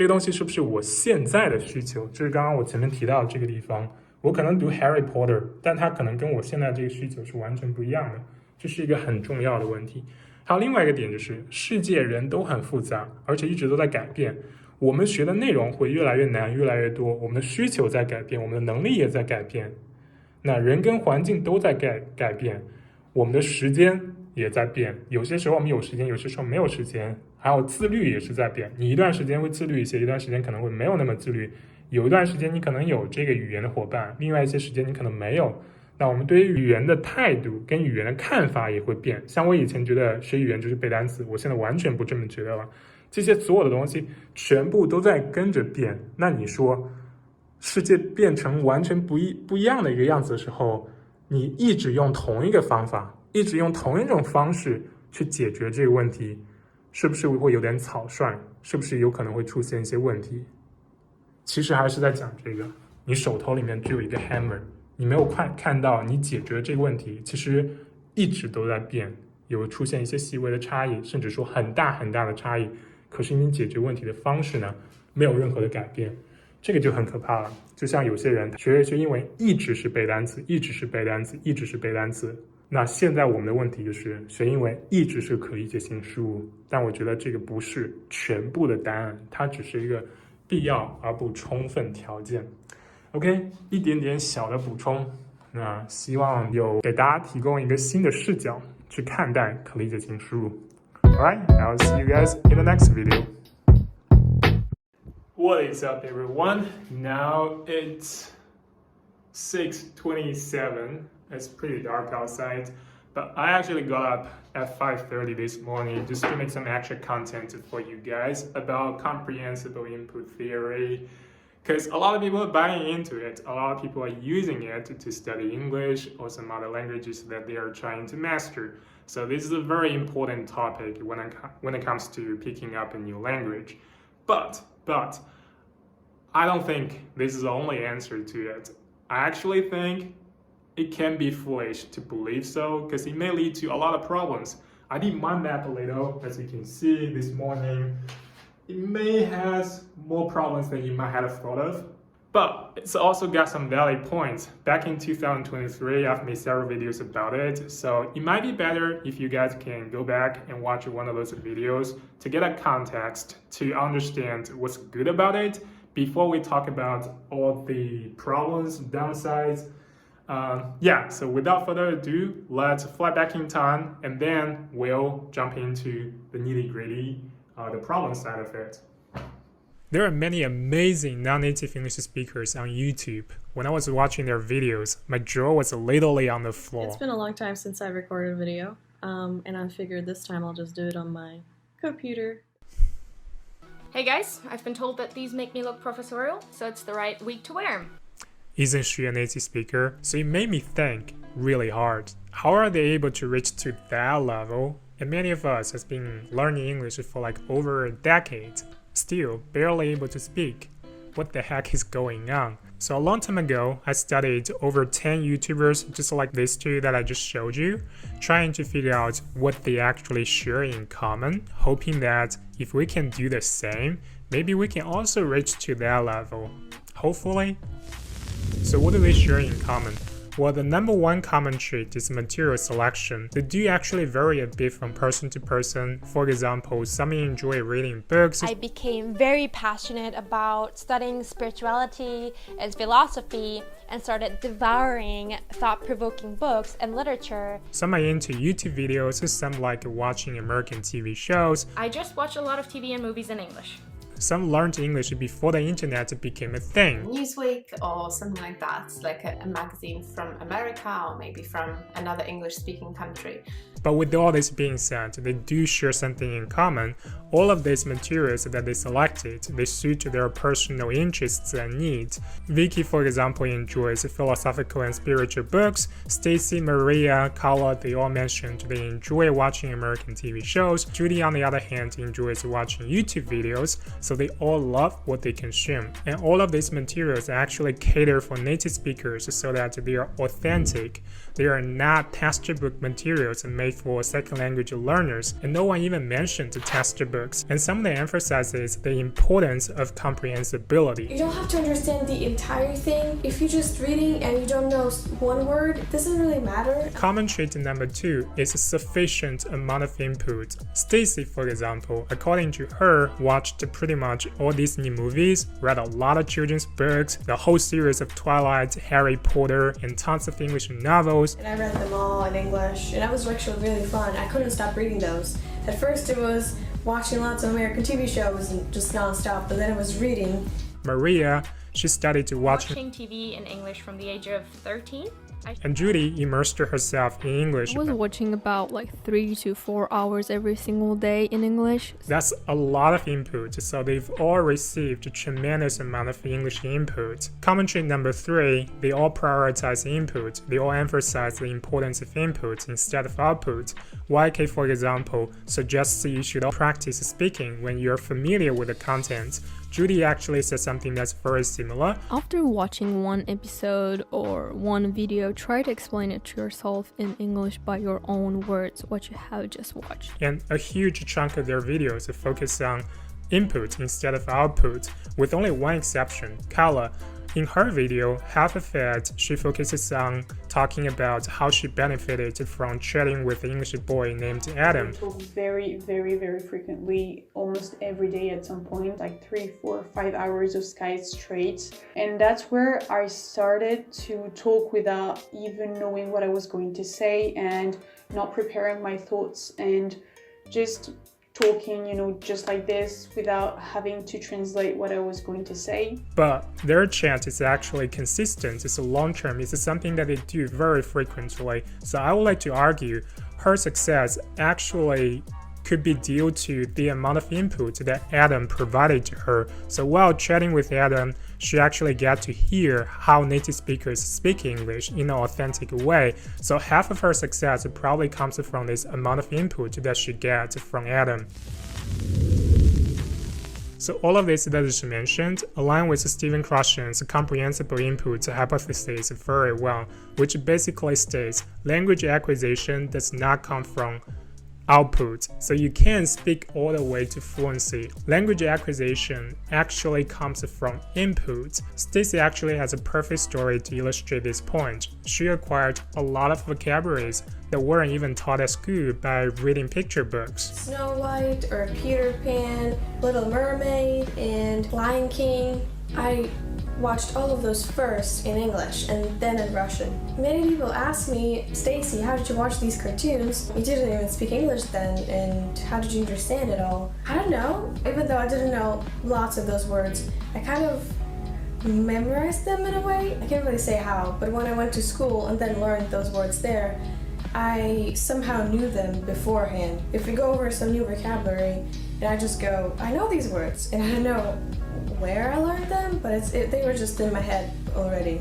这个东西是不是我现在的需求？这是刚刚我前面提到的这个地方。我可能读 Harry Potter， 但它可能跟我现在这个需求是完全不一样的，这是一个很重要的问题。还有另外一个点就是，世界人都很复杂，而且一直都在改变。我们学的内容会越来越难，越来越多，我们的需求在改变，我们的能力也在改变。那人跟环境都在改变，我们的时间也在变。有些时候我们有时间，有些时候没有时间。还有自律也是在变，你一段时间会自律一些，一段时间可能会没有那么自律。有一段时间你可能有这个语言的伙伴，另外一些时间你可能没有。那我们对于语言的态度跟语言的看法也会变。像我以前觉得学语言就是背单词，我现在完全不这么觉得了。这些所有的东西全部都在跟着变。那你说世界变成完全不一样的一个样子的时候，你一直用同一个方法，一直用同一种方式去解决这个问题，是不是会有点草率？是不是有可能会出现一些问题？其实还是在讲这个，你手头里面只有一个 hammer， 你没有看到你解决这个问题，其实一直都在变，有出现一些细微的差异，甚至说很大很大的差异。可是你解决问题的方式呢，没有任何的改变，这个就很可怕了。就像有些人学英文一直是背单词，一直是背单词，一直是背单词。那现在我们的问题就是学英文一直是可理解性事物，但我觉得这个不是全部的答案，它只是一个必要而不充分条件。OK， 一点点小的补充，那希望有给大家提供一个新的视角去看待可理解性事物。Alright, I'll see you guys in the next video. What is up, everyone? Now it's 6:27. It's pretty dark outside, but I actually got up at 5:30 this morning just to make some extra content for you guys about comprehensible input theory, because a lot of people are buying into it. A lot of people are using it to study English or some other languages that they are trying to master. So this is a very important topic when it comes to picking up a new language. But I don't think this is the only answer to it. I actually think it can be foolish to believe so, because it may lead to a lot of problems. I did my map a little, as you can see this morning. It may have more problems than you might have thought of, but it's also got some valid points. Back in 2023, I've made several videos about it, so it might be better if you guys can go back and watch one of those videos to get a context, to understand what's good about it, before we talk about all the problems, downsides. So without further ado, let's fly back in time, and then we'll jump into the nitty-gritty, the problem side of it. There are many amazing non-native English speakers on YouTube. When I was watching their videos, my jaw was literally on the floor. It's been a long time since I've recorded a video, and I figured this time I'll just do it on my computer. Hey guys, I've been told that these make me look professorial, so it's the right wig to wear. Isn't she a native speaker? So it made me think really hard. How are they able to reach to that level? And many of us has been learning English for like over a decade, still barely able to speak. What the heck is going on? So a long time ago, I studied over 10 YouTubers just like these two that I just showed you, trying to figure out what they actually share in common, hoping that if we can do the same, maybe we can also reach to that level. Hopefully. So what do they share in common? Well, the number one common trait is material selection. They do actually vary a bit from person to person. For example, some enjoy reading books. I became very passionate about studying spirituality and philosophy and started devouring thought-provoking books and literature. Some are into YouTube videos, some like watching American TV shows. I just watch a lot of TV and movies in English. Some learned English before the internet became a thing. Newsweek or something like that, like a magazine from America or maybe from another English-speaking country. But with all this being said, they do share something in common. All of these materials that they selected, they suit their personal interests and needs. Vicky, for example, enjoys philosophical and spiritual books. Stacy, Maria, Carla, they all mentioned they enjoy watching American TV shows. Judy, on the other hand, enjoys watching YouTube videos, so they all love what they consume. And all of these materials actually cater for native speakers so that they are authentic. They are not textbook materials made made for second language learners, and no one even mentioned the textbooks. And somebody emphasizes the importance of comprehensibility. You don't have to understand the entire thing. If you're just reading and you don't know one word, it doesn't really matter. Common trait number 2 is a sufficient amount of input. Stacy, for example, according to her, watched pretty much all Disney movies, read a lot of children's books, the whole series of Twilight, Harry Potter, and tons of English novels. And I read them all in English, and that was actually really fun. I couldn't stop reading those. At first it was watching lots of American TV shows and just non-stop, but then it was reading. Maria, she started to Watching TV in English from the age of 13. And Judy immersed herself in English. I was watching about like 3 to 4 hours every single day in English. That's a lot of input, so they've all received a tremendous amount of English input. Common trait number 3, they all prioritize input. They all emphasize the importance of input instead of output. YK, for example, suggests you should practice speaking when you're familiar with the content. Judy actually said something that's very similar. After watching one episode or one video, try to explain it to yourself in English by your own words what you have just watched. And a huge chunk of their videos focus on input instead of output, with only one exception, Kala. In her video, half of it, she focuses on talking about how she benefited from chatting with an English boy named Adam. We talk very frequently, almost every day at some point, like 3, 4, 5 hours of Skype straight. And that's where I started to talk without even knowing what I was going to say and not preparing my thoughts and just talking, just like this without having to translate what I was going to say. But their chat is actually consistent, it's a long term, it's something that they do very frequently. So I would like to argue her success actually could be due to the amount of input that Adam provided to her. So while chatting with Adam, she actually got to hear how native speakers speak English in an authentic way. So half of her success probably comes from this amount of input that she gets from Adam. So all of this that is mentioned align with Stephen Krashen's comprehensible input hypothesis very well, which basically states language acquisition does not come from output, so you can't speak all the way to fluency. Language acquisition actually comes from input. Stacy actually has a perfect story to illustrate this point. She acquired a lot of vocabularies that weren't even taught at school by reading picture books. Snow White or Peter Pan, Little Mermaid, and Lion King. I watched all of those first in English and then in Russian. Many people ask me, Stacy, how did you watch these cartoons? You didn't even speak English then, and how did you understand it all? I don't know. Even though I didn't know lots of those words, I kind of memorized them in a way. I can't really say how, but when I went to school and then learned those words there, I somehow knew them beforehand. If we go over some new vocabulary, and I just go, I know these words, and I don't know where I learned them, but they were just in my head already,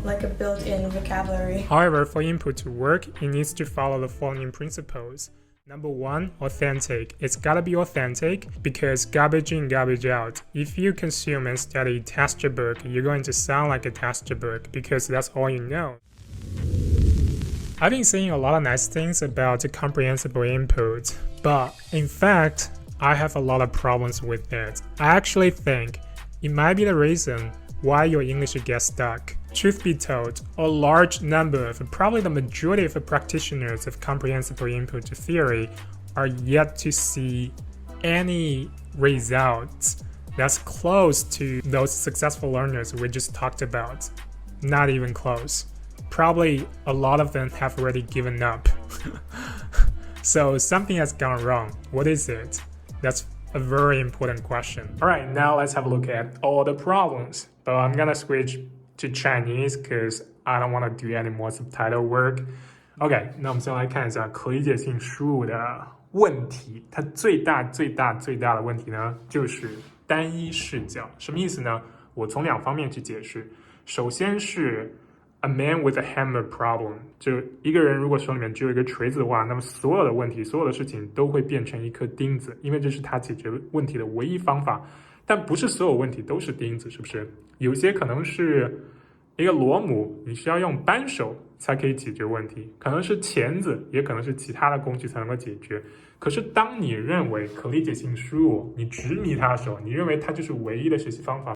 like a built-in vocabulary. However, for input to work, it needs to follow the following principles. Number 1, authentic. It's gotta be authentic because garbage in, garbage out. If you consume and study textbook, you're going to sound like a textbook because that's all you know. I've been saying a lot of nice things about comprehensible input, but in fact, I have a lot of problems with it. I actually think it might be the reason why your English gets stuck. Truth be told, a large number of, probably the majority of practitioners of comprehensible input theory are yet to see any results that's close to those successful learners we just talked about. Not even close. Probably a lot of them have already given up. So something has gone wrong. What is it? That's a very important question. Alright, now let's have a look at all the problems. But I'm gonna switch to Chinese because I don't want to do any more subtitle work. OK, 那我们先来看一下可理解性输入的问题。它最大的问题呢，就是单一视角。什么意思呢？我从2方面去解释。首先是 a man with a hammer problem， 就一个人如果手里面只有一个锤子的话，那么所有的问题、所有的事情都会变成一颗钉子，因为这是他解决问题的唯一方法。但不是所有问题都是钉子，是不是？有些可能是一个螺母你需要用扳手才可以解决问题，可能是钳子，也可能是其他的工具才能够解决。可是当你认为可理解性输入，你执迷它的时候，你认为它就是唯一的学习方法